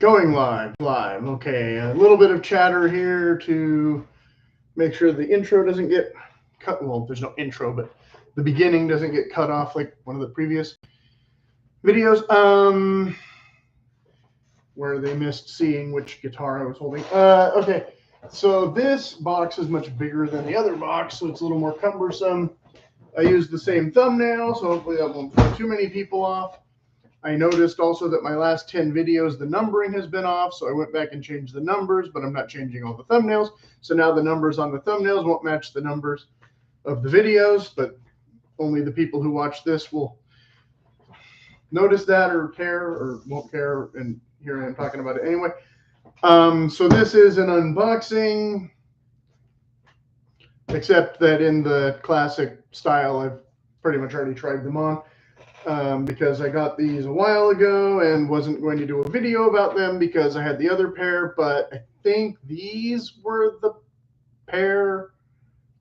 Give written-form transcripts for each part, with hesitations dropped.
Going live. Okay, a little bit of chatter here to make sure the intro doesn't get cut. Well, there's no intro, but the beginning doesn't get cut off like one of the previous videos. Where they missed seeing which guitar I was holding. Okay, so this box is much bigger than the other box, so it's a little more cumbersome. I used the same thumbnail, so hopefully that won't throw too many people off. I noticed also that my last 10 videos, the numbering has been off, so I went back and changed the numbers, but I'm not changing all the thumbnails. So now the numbers on the thumbnails won't match the numbers of the videos, but only the people who watch this will notice that or care or won't care, and here I am talking about it anyway. So this is an unboxing, except that in the classic style, I've pretty much already tried them on. Because I got these a while ago and wasn't going to do a video about them because I had the other pair, but I think these were the pair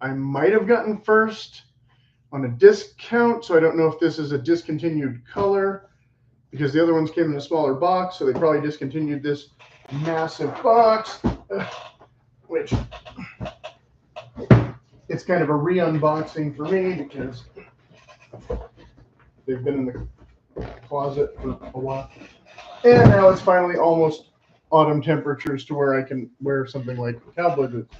I might have gotten first on a discount, so I don't know if this is a discontinued color because the other ones came in a smaller box, so they probably discontinued this massive box, which it's kind of a re-unboxing for me because they've been in the closet for a while. And now it's finally almost autumn temperatures to where I can wear something like cowboy boots.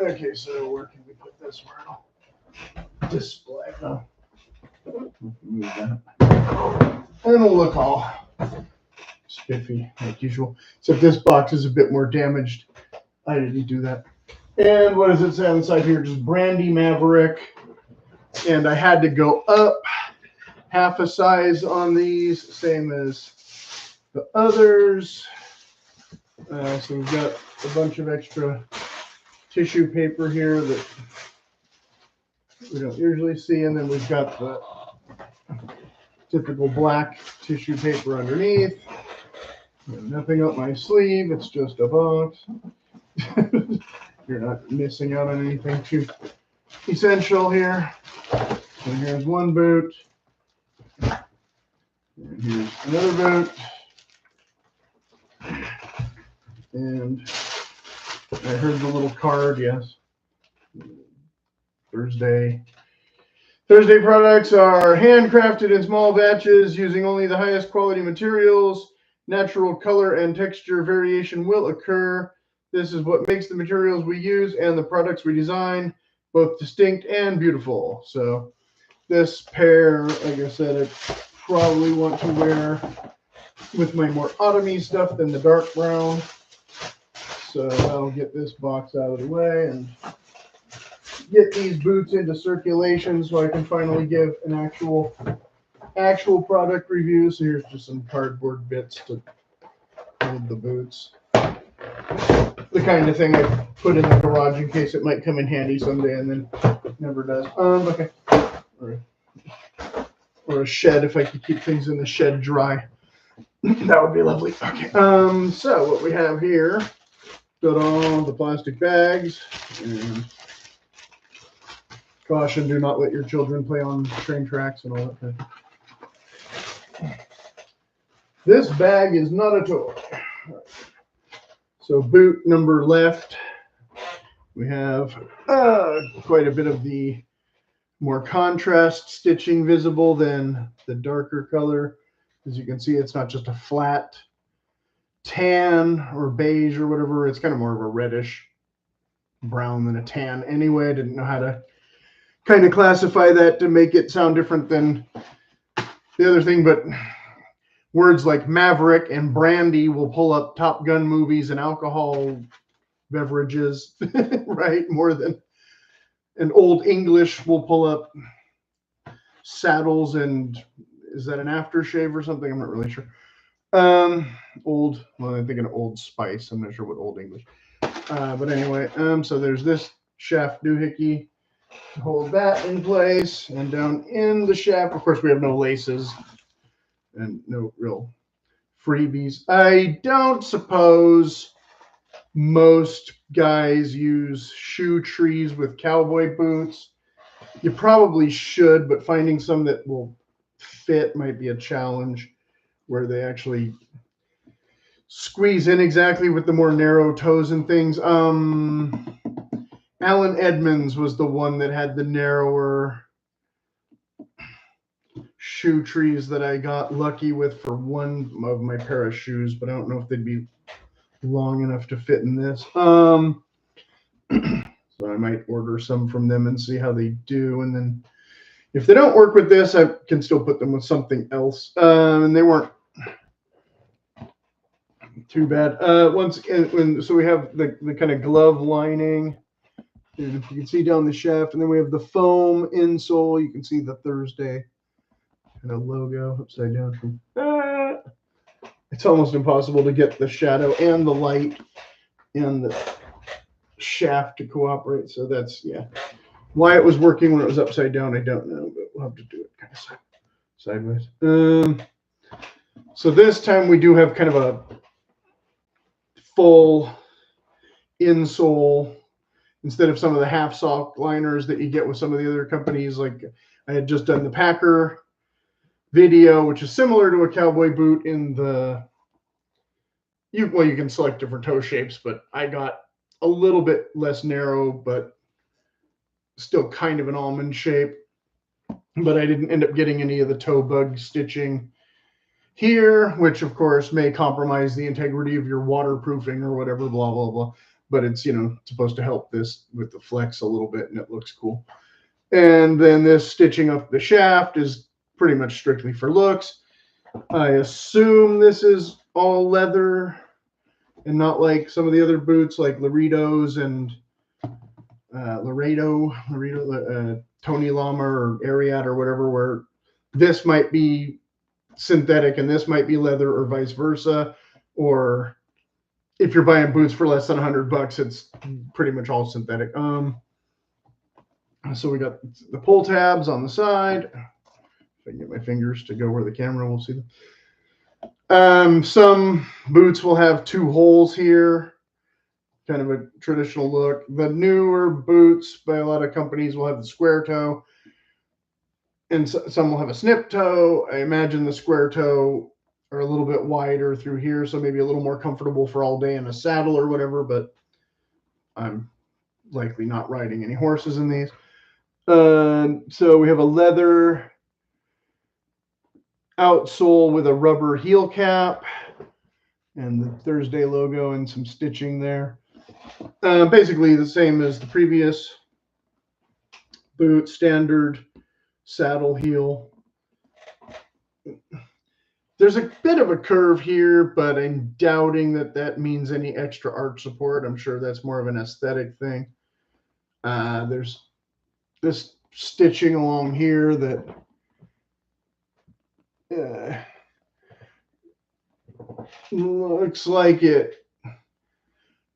Okay, so where can we put this where it'll display? Oh. Move that. And it'll look all spiffy like usual. Except this box is a bit more damaged. I didn't do that. And what does it say on the side here? Just Brandy Maverick. And I had to go up half a size on these, same as the others. So we've got a bunch of extra tissue paper here that we don't usually see, and then we've got the typical black tissue paper underneath. Nothing up my sleeve, it's just a box. You're not missing out on anything too essential here. So here's one boot. And here's another boot. And I heard the little card, yes. Thursday products are handcrafted in small batches using only the highest quality materials. Natural color and texture variation will occur. This is what makes the materials we use and the products we design both distinct and beautiful. So this pair, like I said, I probably want to wear with my more autumny stuff than the dark brown. So I'll get this box out of the way and get these boots into circulation so I can finally give an actual product review. So here's just some cardboard bits to hold the boots. The kind of thing I put in the garage in case it might come in handy someday and then never does. Okay. Or a shed if I could keep things in the shed dry. That would be lovely. Okay. So what we have here, got all the plastic bags, and caution, do not let your children play on train tracks and all that kind of. This bag is not a toy. So boot number left, we have quite a bit of the more contrast stitching visible than the darker color. As you can see, it's not just a flat tan or beige or whatever. It's kind of more of a reddish brown than a tan. Anyway, I didn't know how to kind of classify that to make it sound different than the other thing, but words like Maverick and Brandy will pull up Top Gun movies and alcohol beverages, right? More than an Old English will pull up saddles and, is that an aftershave or something? I'm not really sure. Well, I'm thinking of Old Spice. I'm not sure what Old English. But anyway, so there's this shaft doohickey to hold that in place. And down in the shaft, of course, we have no laces and no real freebies. I don't suppose most guys use shoe trees with cowboy boots. You probably should, but finding some that will fit might be a challenge, where they actually squeeze in exactly with the more narrow toes and things. Alan Edmonds was the one that had the narrower shoe trees that I got lucky with for one of my pair of shoes, but I don't know if they'd be long enough to fit in this. So I might order some from them and see how they do, and then if they don't work with this, I can still put them with something else. And they weren't too bad. So we have the kind of glove lining. And if you can see down the shaft, and then we have the foam insole. You can see the Thursday kind of logo upside down. It's almost impossible to get the shadow and the light and the shaft to cooperate. So that's, yeah. Why it was working when it was upside down, I don't know, but we'll have to do it kind of sideways. So this time we do have kind of a full insole instead of some of the half sock liners that you get with some of the other companies. Like I had just done the Packer video, which is similar to a cowboy boot in the, you can select different toe shapes, but I got a little bit less narrow, but still kind of an almond shape. But I didn't end up getting any of the toe bug stitching here, which of course may compromise the integrity of your waterproofing or whatever, blah, blah, blah. But it's, supposed to help this with the flex a little bit, and it looks cool. And then this stitching up the shaft is pretty much strictly for looks. I assume this is all leather and not like some of the other boots like Laredo's and Tony Lama or Ariat or whatever, where this might be synthetic and this might be leather or vice versa. Or if you're buying boots for less than $100, it's pretty much all synthetic. So we got the pull tabs on the side. If I can get my fingers to go where the camera will see them. Some boots will have two holes here, kind of a traditional look. The newer boots by a lot of companies will have the square toe, and some will have a snip toe. I imagine the square toe are a little bit wider through here, so maybe a little more comfortable for all day in a saddle or whatever, but I'm likely not riding any horses in these. So we have a leather outsole with a rubber heel cap and the Thursday logo and some stitching there. Basically the same as the previous boot, standard saddle heel. There's a bit of a curve here, but I'm doubting that means any extra arch support. I'm sure that's more of an aesthetic thing. There's this stitching along here that looks like it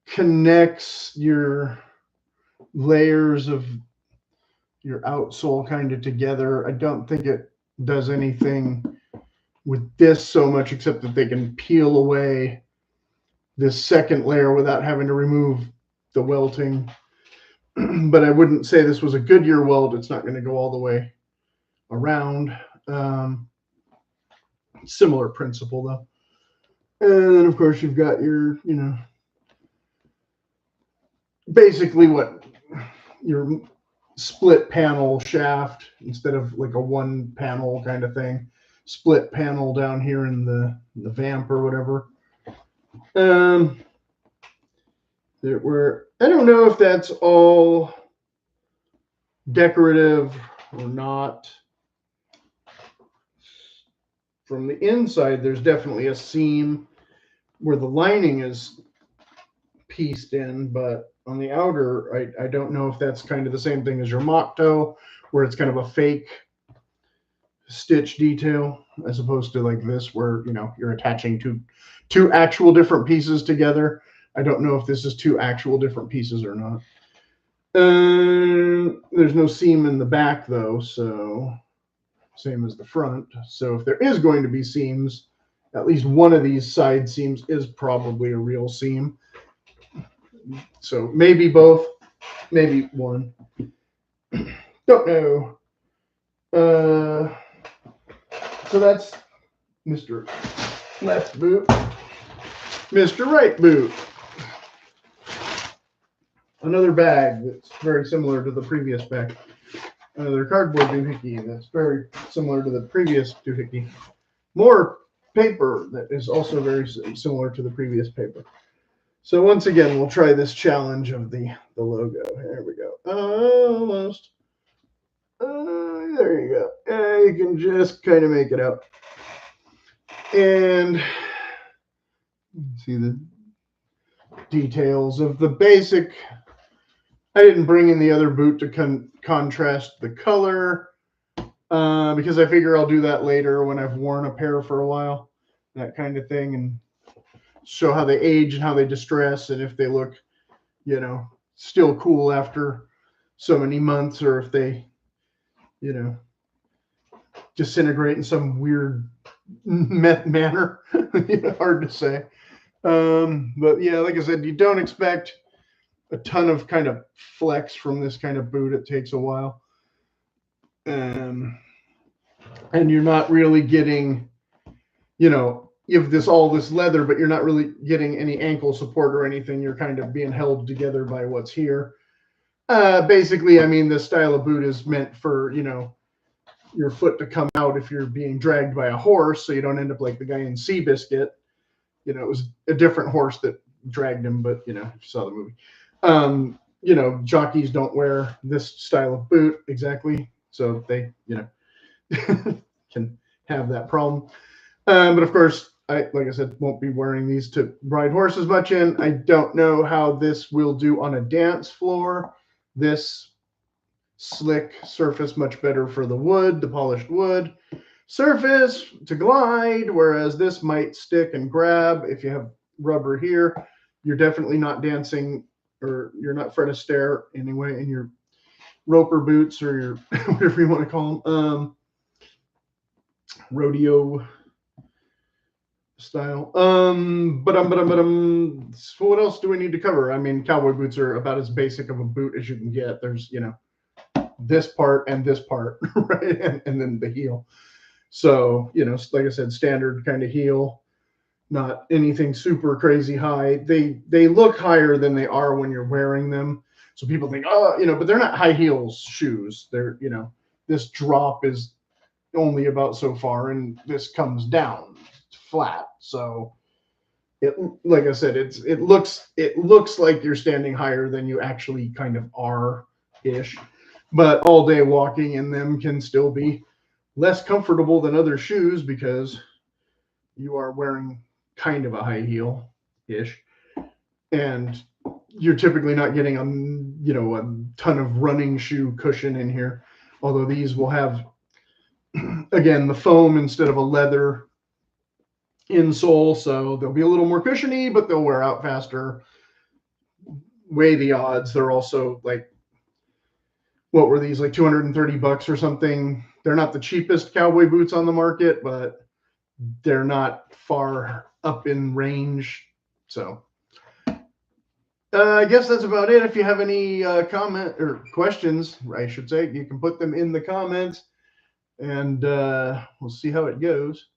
connects your layers of your outsole kind of together. I don't think it does anything with this so much, except that they can peel away this second layer without having to remove the welting. But I wouldn't say this was a Goodyear welt. It's not going to go all the way around. Similar principle though. And then of course you've got your, basically what your split panel shaft instead of like a one panel kind of thing. Split panel down here in the vamp or whatever. I don't know if that's all decorative or not. From the inside, there's definitely a seam where the lining is pieced in, but on the outer, I don't know if that's kind of the same thing as your mock toe, where it's kind of a fake stitch detail, as opposed to like this, where you're attaching two actual different pieces together. I don't know if this is two actual different pieces or not. There's no seam in the back though, so same as the front. So if there is going to be seams, at least one of these side seams is probably a real seam. So maybe both, maybe one. Don't know. So that's Mr. Left boot. Mr. Right boot. Another bag that's very similar to the previous bag. Another cardboard doohickey that's very similar to the previous doohickey. More paper that is also very similar to the previous paper. So once again, we'll try this challenge of the logo. There we go. Almost. There you go. You can just kind of make it out. And see the details of the basic. I didn't bring in the other boot to contrast the color because I figure I'll do that later when I've worn a pair for a while, that kind of thing, and show how they age and how they distress and if they look, you know, still cool after so many months, or if they, you know, disintegrate in some weird manner. You know, hard to say. But yeah, like I said, you don't expect a ton of kind of flex from this kind of boot. It takes a while. And you're not really getting, you know, you have all this leather, but you're not really getting any ankle support or anything. You're kind of being held together by what's here. Basically, I mean, this style of boot is meant for, you know, your foot to come out if you're being dragged by a horse, so you don't end up like the guy in Seabiscuit. You know, it was a different horse that dragged him, but, you know, if you saw the movie. You know, jockeys don't wear this style of boot exactly, so they, you know, can have that problem. But of course, like I said, won't be wearing these to ride horses much in. I don't know how this will do on a dance floor. This slick surface much better for the wood, the polished wood surface to glide, whereas this might stick and grab. If you have rubber here, you're definitely not dancing, or you're not Fred Astaire anyway in your roper boots, or your whatever you want to call them, rodeo style. So what else do we need to cover? I mean, cowboy boots are about as basic of a boot as you can get. There's, you know, this part and this part, right? And then the heel. So, you know, like I said, standard kind of heel, not anything super crazy high. They look higher than they are when you're wearing them. So people think, oh, you know, but they're not high heels shoes. They're, you know, this drop is only about so far, and this comes down flat. So it, like I said, it looks like you're standing higher than you actually kind of are ish. But all day walking in them can still be less comfortable than other shoes because you are wearing kind of a high heel ish, and you're typically not getting a ton of running shoe cushion in here. Although these will have, again, the foam instead of a leather insole, so they'll be a little more cushiony, but they'll wear out faster. Weigh the odds. They're also like, what were these, like $230 or something? They're not the cheapest cowboy boots on the market, but they're not far up in range. So I guess that's about it. If you have any comment or questions, I should say, you can put them in the comments, and we'll see how it goes.